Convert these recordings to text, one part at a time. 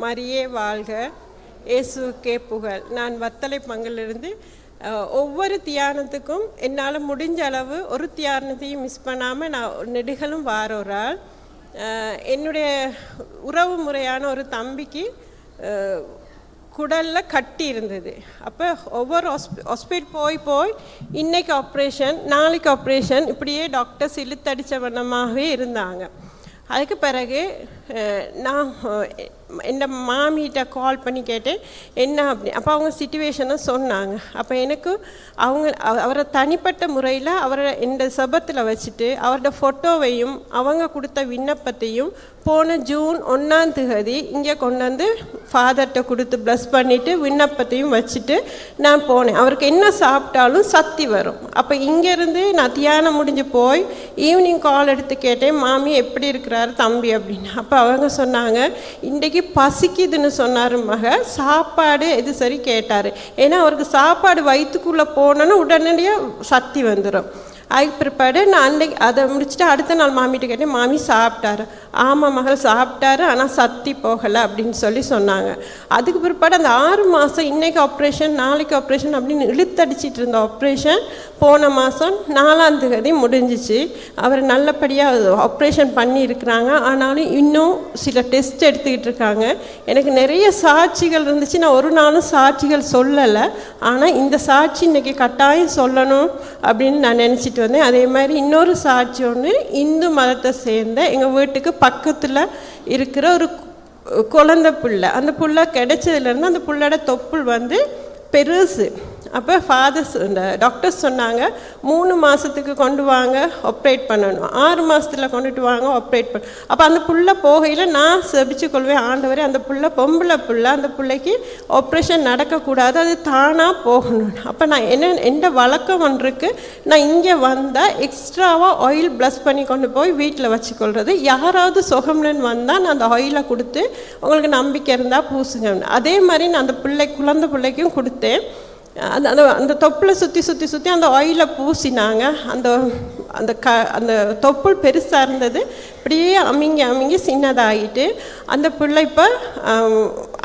மரியே வாழ்க, இயேசுவுக்கே புகழ். நான் வத்தலை பங்கிலிருந்து ஒவ்வொரு தியானத்துக்கும் என்னால் முடிஞ்ச அளவு ஒரு தியானத்தையும் மிஸ் பண்ணாமல் நான் நெடுகளும் வாரோரால். என்னுடைய உறவு முறையான ஒரு தம்பிக்கு குடலில் கட்டி இருந்தது. அப்போ ஒவ்வொரு ஹாஸ்பிட்டல் போய் இன்றைக்கி ஆப்ரேஷன், நாளைக்கு ஆப்ரேஷன், இப்படியே டாக்டர்ஸ் இழுத்தடித்த வண்ணமாகவே இருந்தாங்க. அதுக்கு பிறகு நான் என் மாமிகிட்ட கால் பண்ணி கேட்டேன் என்ன அப்படி. அப்போ அவங்க சிச்சுவேஷனை சொன்னாங்க. அப்போ எனக்கு அவரை தனிப்பட்ட முறையில் அவரை இந்த சபத்தில் வச்சுட்டு அவரோட ஃபோட்டோவையும் அவங்க கொடுத்த விண்ணப்பத்தையும் போன ஜூன் 1 இங்கே கொண்டு வந்து ஃபாதர்கிட்ட கொடுத்து ப்ளஸ் பண்ணிவிட்டு விண்ணப்பத்தையும் வச்சுட்டு நான் போனேன். அவருக்கு என்ன சாப்பிட்டாலும் சக்தி வரும். அப்போ இங்கேருந்து நான் தியானம் முடிஞ்சு போய் ஈவினிங் கால் எடுத்து கேட்டேன், மாமி எப்படி இருக்கிறாரு தம்பி அப்படின்னு. அப்போ அவங்க சொன்னாங்க, இன்றைக்கி பசிக்குதுன்னு சொன்னார் மக, சாப்பாடு எது சரி கேட்டார். ஏன்னா அவருக்கு சாப்பாடு வயிற்றுக்குள்ளே போனோன்னு உடனடியாக சக்தி வந்துடும். அதுக்கு பிற்பாடு நான் அன்றைக்கி அதை முடிச்சுட்டு அடுத்த நாள் மாமிகிட்ட கேட்டேன், மாமி சாப்பிட்டாரு? ஆமாம் மகள் சாப்பிட்டாரு, ஆனால் சக்தி போகலை அப்படின்னு சொன்னாங்க. அதுக்கு பிற்பாடு அந்த 6 மாதம் இன்றைக்கி ஆப்ரேஷன் நாளைக்கு ஆப்ரேஷன் அப்படின்னு இழுத்தடிச்சிட்டு இருந்த ஆப்ரேஷன் போன மாதம் 4 முடிஞ்சிச்சு. அவர் நல்லபடியாக ஆப்ரேஷன் பண்ணியிருக்கிறாங்க. ஆனாலும் இன்னும் சில டெஸ்ட் எடுத்துக்கிட்டு இருக்காங்க. எனக்கு நிறைய சாட்சிகள் இருந்துச்சு, நான் ஒரு நாளும் சாட்சிகள் சொல்லலை. ஆனால் இந்த சாட்சி இன்றைக்கி கட்டாயம் சொல்லணும் அப்படின்னு நான் நினச்சிட்டு வந்தேன். அதே மாதிரி இன்னொரு சாட்சி ஒன்று, இந்து மதத்தை சேர்ந்த எங்கள் வீட்டுக்கு பக்கத்தில் இருக்கிற ஒரு குழந்தை பிள்ளை, அந்த பிள்ளை கிடைச்சதுலேருந்து அந்த பிள்ளையோட தொப்புள் வந்து பெருசு. அப்போ இந்த டாக்டர்ஸ் சொன்னாங்க 3 மாதத்துக்கு கொண்டு வாங்க ஆப்ரேட் பண்ணணும், 6 மாதத்தில் கொண்டுட்டு வாங்க ஆப்ரேட் பண்ண. அப்போ அந்த புள்ள போகையில் நான் செபிச்சு கொள்வேன், ஆண்டவரே அந்த புள்ள பொம்பளை புள்ள, அந்த பிள்ளைக்கு ஆப்ரேஷன் நடக்கக்கூடாது, அது தானாக போகணும். அப்போ நான் எந்த வழக்கம் ஒன்று இருக்குது, நான் இங்கே வந்தால் எக்ஸ்ட்ராவாக ஆயில் ப்ளஸ் பண்ணி கொண்டு போய் வீட்டில் வச்சுக்கொள்வது. யாராவது சுகம்லன்னு வந்தால் நான் அந்த ஆயிலை கொடுத்து உங்களுக்கு நம்பிக்கை இருந்தால் பூசுங்க. அதே மாதிரி நான் அந்த குழந்தை பிள்ளைக்கும் கொடுத்தேன். அந்த தொப்புளை சுற்றி அந்த ஆயிலை பூசினாங்க. அந்த தொப்புள் பெருசாக இருந்தது, இப்படியே அமிங்கி சின்னதாகிட்டு அந்த பிள்ளை இப்போ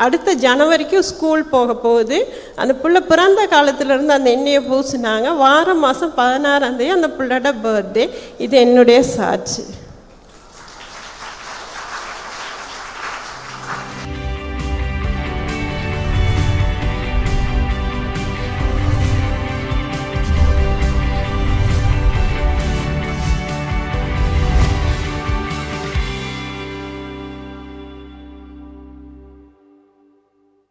அடுத்த ஜனவரிக்கு ஸ்கூல் போக போகுது. அந்த பிள்ளை பிறந்த காலத்துலேருந்து அந்த எண்ணெயை பூசினாங்க. மாதம் 16 அந்த பிள்ளையோட பர்த்டே. இது என்னுடைய சாட்சி.